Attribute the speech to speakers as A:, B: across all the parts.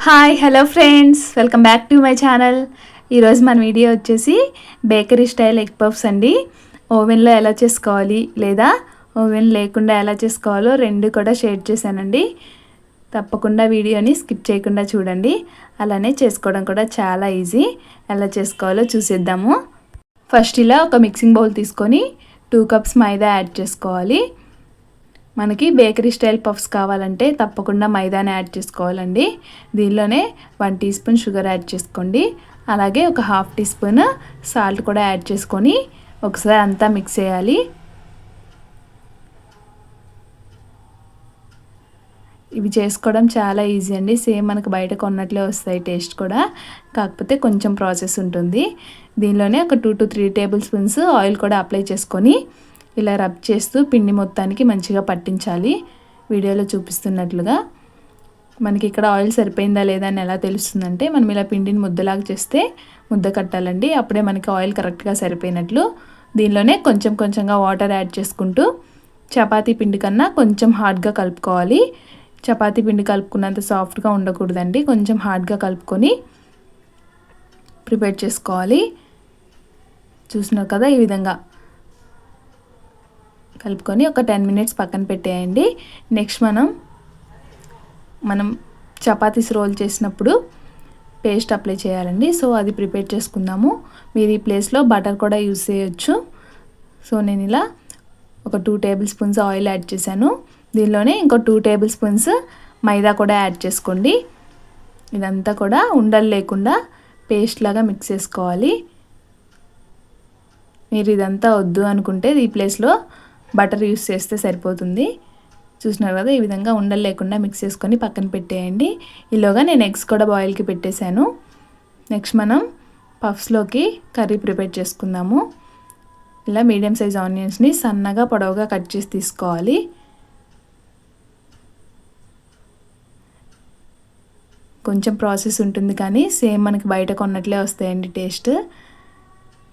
A: Hi hello friends, welcome back to my channel. ఈరోజు మన video వచ్చేసి బేకరీ స్టైల్ ఎగ్ పఫ్స్ అండి. ఓవెన్లో ఎలా చేసుకోవాలి లేదా ఓవెన్ లేకుండా ఎలా చేసుకోవాలో రెండు కూడా షేర్ చేశానండి. తప్పకుండా వీడియోని స్కిప్ చేయకుండా చూడండి. అలానే చేసుకోవడం కూడా చాలా ఈజీ. ఎలా చేసుకోవాలో చూసేద్దాము. ఫస్ట్ ఇలా ఒక మిక్సింగ్ బౌల్ తీసుకొని 2 కప్స్ మైదా యాడ్ చేసుకోవాలి. మనకి బేకరీ స్టైల్ పఫ్స్ కావాలంటే తప్పకుండా మైదాని యాడ్ చేసుకోవాలండి. దీనిలోనే 1 టీ స్పూన్ షుగర్ యాడ్ చేసుకోండి. అలాగే ఒక 1/2 టీ స్పూన్ సాల్ట్ కూడా యాడ్ చేసుకొని ఒకసారి అంతా మిక్స్ చేయాలి. ఇవి చేసుకోవడం చాలా ఈజీ అండి. సేమ్ మనకు బయట కొన్నట్లే వస్తాయి టేస్ట్ కూడా, కాకపోతే కొంచెం ప్రాసెస్ ఉంటుంది. దీనిలోనే ఒక 2 to 3 టేబుల్ స్పూన్స్ ఆయిల్ కూడా అప్లై చేసుకొని ఇలా రబ్ చేస్తూ పిండి మొత్తానికి మంచిగా పట్టించాలి. వీడియోలో చూపిస్తున్నట్లుగా మనకి ఇక్కడ ఆయిల్ సరిపోయిందా లేదా అని ఎలా తెలుస్తుందంటే, మనం ఇలా పిండిని ముద్దలాగా చేస్తే ముద్ద కట్టాలండి. అప్పుడే మనకి ఆయిల్ కరెక్ట్గా సరిపోయినట్లు. దీనిలోనే కొంచెం కొంచెంగా వాటర్ యాడ్ చేసుకుంటూ చపాతీ పిండి కన్నా కొంచెం హార్డ్గా కలుపుకోవాలి. చపాతీ పిండి కలుపుకున్నంత సాఫ్ట్గా ఉండకూడదండి, కొంచెం హార్డ్గా కలుపుకొని ప్రిపేర్ చేసుకోవాలి. చూస్తున్నారు కదా, ఈ విధంగా కలుపుకొని ఒక 10 మినిట్స్ పక్కన పెట్టేయండి. నెక్స్ట్ మనం చపాతీస్ రోల్ చేసినప్పుడు పేస్ట్ అప్లై చేయాలండి. సో అది ప్రిపేర్ చేసుకుందాము. మీరు ఈ ప్లేస్లో బటర్ కూడా యూస్ చేయొచ్చు. సో నేను ఇలా ఒక 2 టేబుల్ స్పూన్స్ ఆయిల్ యాడ్ చేశాను. దీనిలోనే ఇంకో 2 టేబుల్ స్పూన్స్ మైదా కూడా యాడ్ చేసుకోండి. ఇదంతా కూడా ఉండలు లేకుండా పేస్ట్ లాగా మిక్స్ చేసుకోవాలి. మీరు ఇదంతా వద్దు అనుకుంటే ఈ ప్లేస్లో బటర్ యూస్ చేస్తే సరిపోతుంది. చూసినారు కదా, ఈ విధంగా ఉండలు లేకుండా మిక్స్ చేసుకొని పక్కన పెట్టేయండి. ఈలోగా నేను ఎగ్స్ కూడా బాయిల్కి పెట్టేశాను. నెక్స్ట్ మనం పఫ్స్లోకి కర్రీ ప్రిపేర్ చేసుకుందాము. ఇలా మీడియం సైజ్ ఆనియన్స్ని సన్నగా పొడవుగా కట్ చేసి తీసుకోవాలి. కొంచెం ప్రాసెస్ ఉంటుంది కానీ సేమ్ మనకి బయట కొన్నట్లే వస్తాయండి టేస్ట్.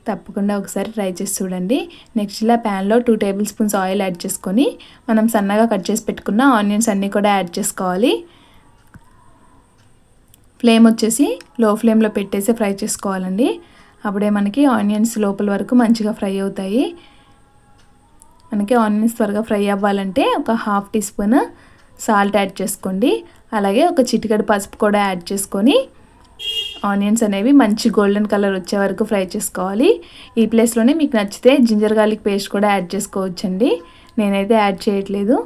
A: తప్పకుండా ఒకసారి ట్రై చేసి చూడండి. నెక్స్ట్ ఇలా ప్యాన్లో 2 టేబుల్ స్పూన్స్ ఆయిల్ యాడ్ చేసుకొని మనం సన్నగా కట్ చేసి పెట్టుకున్న ఆనియన్స్ అన్నీ కూడా యాడ్ చేసుకోవాలి. ఫ్లేమ్ వచ్చేసి లో ఫ్లేమ్లో పెట్టేసి ఫ్రై చేసుకోవాలండి. అప్పుడే మనకి ఆనియన్స్ లోపల వరకు మంచిగా ఫ్రై అవుతాయి. మనకి ఆనియన్స్ త్వరగా ఫ్రై అవ్వాలంటే ఒక 1/2 టీ స్పూన్ సాల్ట్ యాడ్ చేసుకోండి. అలాగే ఒక చిటికెడు పసుపు కూడా యాడ్ చేసుకొని ఆనియన్స్ అనేవి మంచి గోల్డెన్ కలర్ వచ్చే వరకు ఫ్రై చేసుకోవాలి. ఈ ప్లేస్లోనే మీకు నచ్చితే జింజర్ గార్లిక్ పేస్ట్ కూడా యాడ్ చేసుకోవచ్చండి. నేనైతే యాడ్ చేయట్లేదు.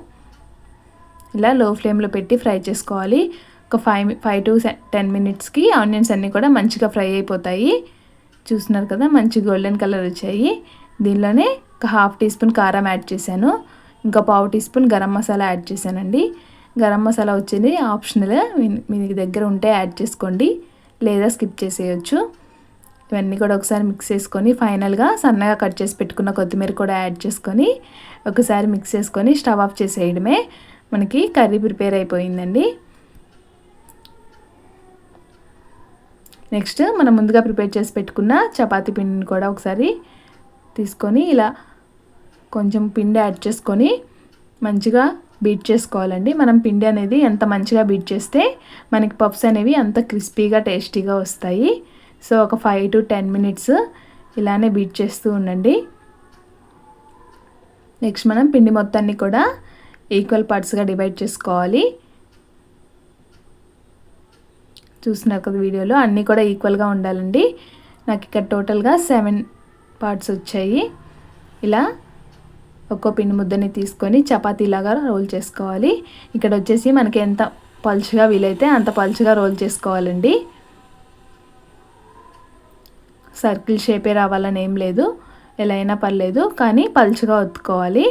A: ఇలా లో ఫ్లేమ్లో పెట్టి ఫ్రై చేసుకోవాలి. ఒక 5 to 10 మినిట్స్కి ఆనియన్స్ అన్నీ కూడా మంచిగా ఫ్రై అయిపోతాయి. చూస్తున్నారు కదా, మంచి గోల్డెన్ కలర్ వచ్చాయి. దీనిలోనే ఒక 1/2 టీ స్పూన్ కారం యాడ్ చేశాను. ఇంకా 1/2 teaspoon garam masala add చేశానండి. గరం మసాలా వచ్చేది ఆప్షనల్, మీ దగ్గర ఉంటే యాడ్ చేసుకోండి లేదా స్కిప్ చేసేయచ్చు. ఇవన్నీ కూడా ఒకసారి మిక్స్ చేసుకొని ఫైనల్గా సన్నగా కట్ చేసి పెట్టుకున్న కొత్తిమీర కూడా యాడ్ చేసుకొని ఒకసారి మిక్స్ చేసుకొని స్టవ్ ఆఫ్ చేసేయడమే. మనకి కర్రీ ప్రిపేర్ అయిపోయిందండి. నెక్స్ట్ మనం ముందుగా ప్రిపేర్ చేసి పెట్టుకున్న చపాతీ పిండిని కూడా ఒకసారి తీసుకొని ఇలా కొంచెం పిండి యాడ్ చేసుకొని మంచిగా బీట్ చేసుకోవాలండి. మనం పిండి అనేది ఎంత మంచిగా బీట్ చేస్తే మనకి పఫ్స్ అనేవి అంత క్రిస్పీగా టేస్టీగా వస్తాయి. సో ఒక 5 to 10 మినిట్స్ ఇలానే బీట్ చేస్తూ ఉండండి. నెక్స్ట్ మనం పిండి మొత్తాన్ని కూడా ఈక్వల్ పార్ట్స్గా డివైడ్ చేసుకోవాలి. చూస్తున్నారు కదా వీడియోలో, అన్నీ కూడా ఈక్వల్గా ఉండాలండి. నాకు ఇక్కడ టోటల్గా 7 పార్ట్స్ వచ్చాయి. ఇలా ఒక్కో పిండి ముద్దని తీసుకొని చపాతీలాగా రోల్ చేసుకోవాలి. ఇక్కడ వచ్చేసి మనకి ఎంత పలుచగా వీలైతే అంత పలుచగా రోల్ చేసుకోవాలండి. సర్కిల్ షేపే రావాలని ఏం లేదు, ఎలా అయినా పర్లేదు, కానీ పలుచగా ఒత్తుకోవాలి.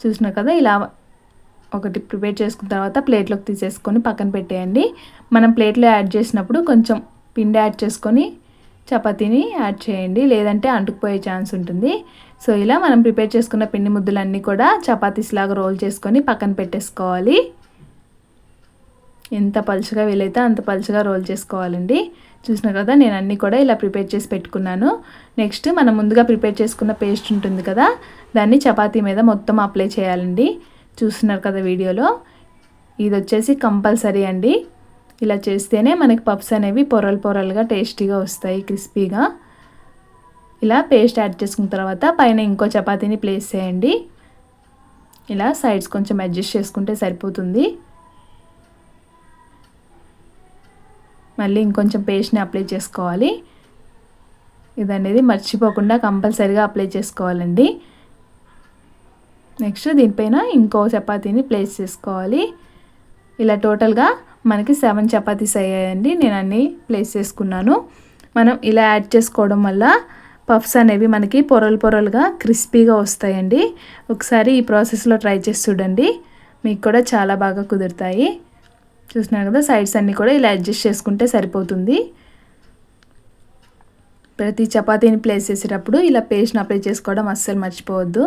A: చూసినా కదా, ఇలా ఒకటి ప్రిపేర్ చేసుకున్న తర్వాత ప్లేట్లోకి తీసేసుకొని పక్కన పెట్టేయండి. మనం ప్లేట్లో యాడ్ చేసినప్పుడు కొంచెం పిండి యాడ్ చేసుకొని చపాతీని యాడ్ చేయండి, లేదంటే అంటుకుపోయే ఛాన్స్ ఉంటుంది. సో ఇలా మనం ప్రిపేర్ చేసుకున్న పిండి ముద్దలన్నీ కూడా చపాతీస్ లాగా రోల్ చేసుకొని పక్కన పెట్టేసుకోవాలి. ఎంత పలుచగా వీలైతే అంత పలుచగా రోల్ చేసుకోవాలండి. చూసినా కదా, నేను అన్నీ కూడా ఇలా ప్రిపేర్ చేసి పెట్టుకున్నాను. నెక్స్ట్ మనం ముందుగా ప్రిపేర్ చేసుకున్న పేస్ట్ ఉంటుంది కదా, దాన్ని చపాతీ మీద మొత్తం అప్లై చేయాలండి. చూస్తున్నారు కదా వీడియోలో, ఇది వచ్చేసి కంపల్సరీ అండి. ఇలా చేస్తేనే మనకి పఫ్స్ అనేవి పొరలు పొరలుగా టేస్టీగా వస్తాయి, క్రిస్పీగా. ఇలా పేస్ట్ యాడ్ చేసుకున్న తర్వాత పైన ఇంకో చపాతీని ప్లేస్ చేయండి. ఇలా సైడ్స్ కొంచెం అడ్జస్ట్ చేసుకుంటే సరిపోతుంది. మళ్ళీ ఇంకొంచెం పేస్ట్ని అప్లై చేసుకోవాలి. ఇదనేది మర్చిపోకుండా కంపల్సరీగా అప్లై చేసుకోవాలండి. నెక్స్ట్ దీనిపైన ఇంకో చపాతీని ప్లేస్ చేసుకోవాలి. ఇలా టోటల్గా మనకి 7 చపాతీస్ అయ్యాయండి. నేను అన్నీ ప్లేస్ చేసుకున్నాను. మనం ఇలా యాడ్ చేసుకోవడం వల్ల పఫ్స్ అనేవి మనకి పొరలు పొరలుగా క్రిస్పీగా వస్తాయండి. ఒకసారి ఈ ప్రాసెస్లో ట్రై చేసి చూడండి, మీకు కూడా చాలా బాగా కుదురుతాయి. చూస్తున్నారు కదా, సైడ్స్ అన్నీ కూడా ఇలా అడ్జస్ట్ చేసుకుంటే సరిపోతుంది. ప్రతి చపాతీని ప్లేస్ చేసేటప్పుడు ఇలా పేస్ట్ని అప్లై చేసుకోవడం అస్సలు మర్చిపోవద్దు.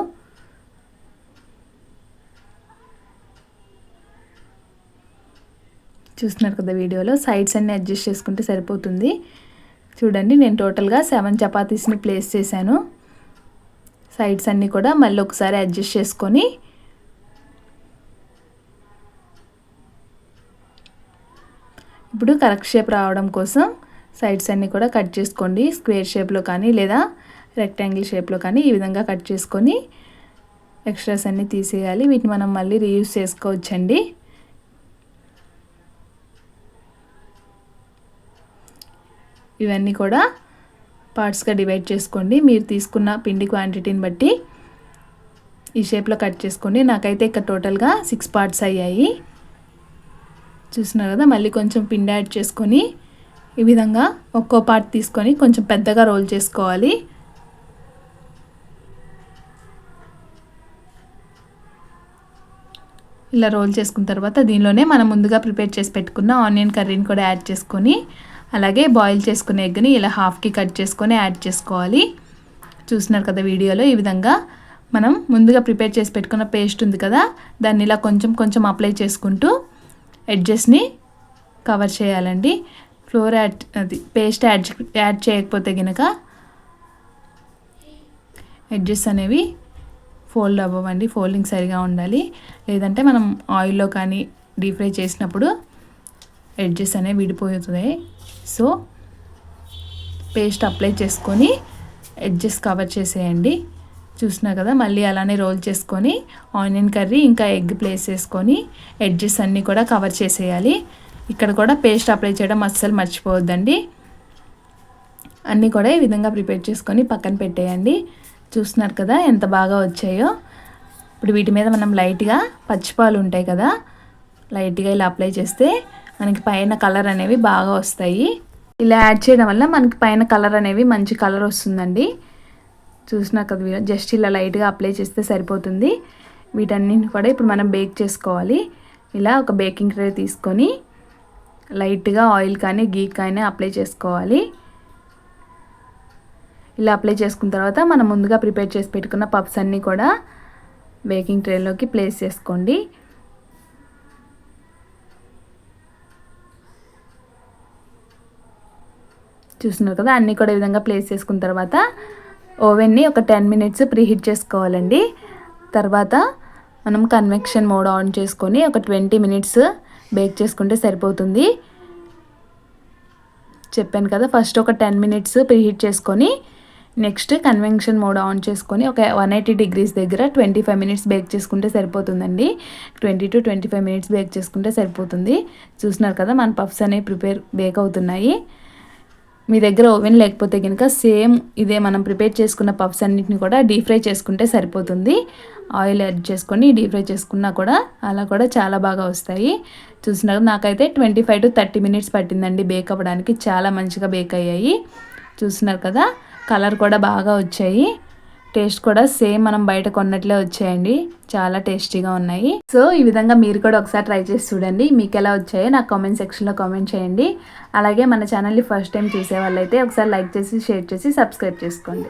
A: చూస్తున్నారు కదా వీడియోలో, సైడ్స్ అన్నీ అడ్జస్ట్ చేసుకుంటే సరిపోతుంది. చూడండి, నేను టోటల్గా 7 చపాతీస్ని ప్లేస్ చేశాను. సైడ్స్ అన్నీ కూడా మళ్ళీ ఒకసారి అడ్జస్ట్ చేసుకొని ఇప్పుడు కరెక్ట్ షేప్ రావడం కోసం సైడ్స్ అన్నీ కూడా కట్ చేసుకోండి. స్క్వేర్ షేప్లో కానీ లేదా రెక్టాంగిల్ షేప్లో కానీ ఈ విధంగా కట్ చేసుకొని ఎక్స్ట్రాస్ అన్నీ తీసేయాలి. వీటిని మనం మళ్ళీ రీయూజ్ చేసుకోవచ్చండి. ఇవన్నీ కూడా పార్ట్స్గా డివైడ్ చేసుకోండి. మీరు తీసుకున్న పిండి క్వాంటిటీని బట్టి ఈ షేప్లో కట్ చేసుకోండి. నాకైతే ఇక్కడ టోటల్గా 6 పార్ట్స్ అయ్యాయి. చూస్తున్నారు కదా, మళ్ళీ కొంచెం పిండి యాడ్ చేసుకొని ఈ విధంగా ఒక్కో పార్ట్ తీసుకొని కొంచెం పెద్దగా రోల్ చేసుకోవాలి. ఇలా రోల్ చేసుకున్న తర్వాత దీనిలోనే మనం ముందుగా ప్రిపేర్ చేసి పెట్టుకున్న ఆనియన్ కర్రీని కూడా యాడ్ చేసుకొని, అలాగే బాయిల్ చేసుకునే ఎగ్ని ఇలా హాఫ్కి కట్ చేసుకొని యాడ్ చేసుకోవాలి. చూస్తున్నారు కదా వీడియోలో, ఈ విధంగా మనం ముందుగా ప్రిపేర్ చేసి పెట్టుకున్న పేస్ట్ ఉంది కదా, దాన్ని ఇలా కొంచెం కొంచెం అప్లై చేసుకుంటూ ఎడ్జెస్ని కవర్ చేయాలండి. పేస్ట్ యాడ్ చేయకపోతే కనుక ఎడ్జెస్ అనేవి ఫోల్డ్ అవ్వండి. ఫోల్డింగ్ సరిగా ఉండాలి, లేదంటే మనం ఆయిల్లో కానీ డీప్ ఫ్రై చేసినప్పుడు ఎడ్జెస్ అనేవి విడిపోతున్నాయి. సో పేస్ట్ అప్లై చేసుకొని ఎడ్జెస్ కవర్ చేసేయండి. చూసినా కదా, మళ్ళీ అలానే రోల్ చేసుకొని ఆనియన్ కర్రీ ఇంకా ఎగ్ ప్లేస్ చేసుకొని ఎడ్జెస్ అన్నీ కూడా కవర్ చేసేయాలి. ఇక్కడ కూడా పేస్ట్ అప్లై చేయడం అస్సలు మర్చిపోవద్దండి. అన్నీ కూడా ఈ విధంగా ప్రిపేర్ చేసుకొని పక్కన పెట్టేయండి. చూస్తున్నారు కదా ఎంత బాగా వచ్చాయో. ఇప్పుడు వీటి మీద మనం లైట్గా పచ్చిపాలు ఉంటాయి కదా, లైట్గా ఇలా అప్లై చేస్తే మనకి పైన కలర్ అనేవి బాగా వస్తాయి. ఇలా యాడ్ చేయడం వల్ల మనకి పైన కలర్ అనేవి మంచి కలర్ వస్తుందండి. చూసినా కదా, జస్ట్ ఇలా లైట్గా అప్లై చేస్తే సరిపోతుంది. వీటన్నిటిని కూడా ఇప్పుడు మనం బేక్ చేసుకోవాలి. ఇలా ఒక బేకింగ్ ట్రే తీసుకొని లైట్గా ఆయిల్ కానీ గీ కానీ అప్లై చేసుకోవాలి. ఇలా అప్లై చేసుకున్న తర్వాత మనం ముందుగా ప్రిపేర్ చేసి పెట్టుకున్న పఫ్స్ అన్నీ కూడా బేకింగ్ ట్రేలోకి ప్లేస్ చేసుకోండి. చూస్తున్నారు కదా, అన్నీ కూడా ఈ విధంగా ప్లేస్ చేసుకున్న తర్వాత ఓవెన్ని ఒక 10 మినిట్స్ ప్రీహీట్ చేసుకోవాలండి. తర్వాత మనం కన్వెక్షన్ మోడ్ ఆన్ చేసుకొని ఒక 20 మినిట్స్ బేక్ చేసుకుంటే సరిపోతుంది. చెప్పాను కదా, ఫస్ట్ ఒక 10 మినిట్స్ ప్రీహీట్ చేసుకొని నెక్స్ట్ కన్వెక్షన్ మోడ్ ఆన్ చేసుకొని ఒక 180 డిగ్రీస్ దగ్గర 25 మినిట్స్ బేక్ చేసుకుంటే సరిపోతుందండి. 20 to 25 మినిట్స్ బేక్ చేసుకుంటే సరిపోతుంది. చూస్తున్నారు కదా, మన పఫ్స్ అనేవి బేక్ అవుతున్నాయి. మీ దగ్గర ఓవెన్ లేకపోతే కనుక సేమ్ ఇదే మనం ప్రిపేర్ చేసుకున్న పఫ్స్ అన్నిటిని కూడా డీప్ ఫ్రై చేసుకుంటే సరిపోతుంది. ఆయిల్ యాడ్ చేసుకొని డీప్ ఫ్రై చేసుకున్నా కూడా అలా కూడా చాలా బాగా వస్తాయి. చూస్తున్నారు, నాకైతే 25 to 30 మినిట్స్ పట్టిందండి బేక్ అవ్వడానికి. చాలా మంచిగా బేక్ అయ్యాయి. చూస్తున్నారు కదా, కలర్ కూడా బాగా వచ్చాయి. టేస్ట్ కూడా సేమ్ మనం బయట కొన్నట్లే వచ్చాయండి. చాలా టేస్టీగా ఉన్నాయి. సో ఈ విధంగా మీరు కూడా ఒకసారి ట్రై చేసి చూడండి. మీకు ఎలా వచ్చాయో నాకు కామెంట్ సెక్షన్లో కామెంట్ చేయండి. అలాగే మన ఛానల్ని ఫస్ట్ టైం చూసే వాళ్ళైతే ఒకసారి లైక్ చేసి షేర్ చేసి సబ్స్క్రైబ్ చేసుకోండి.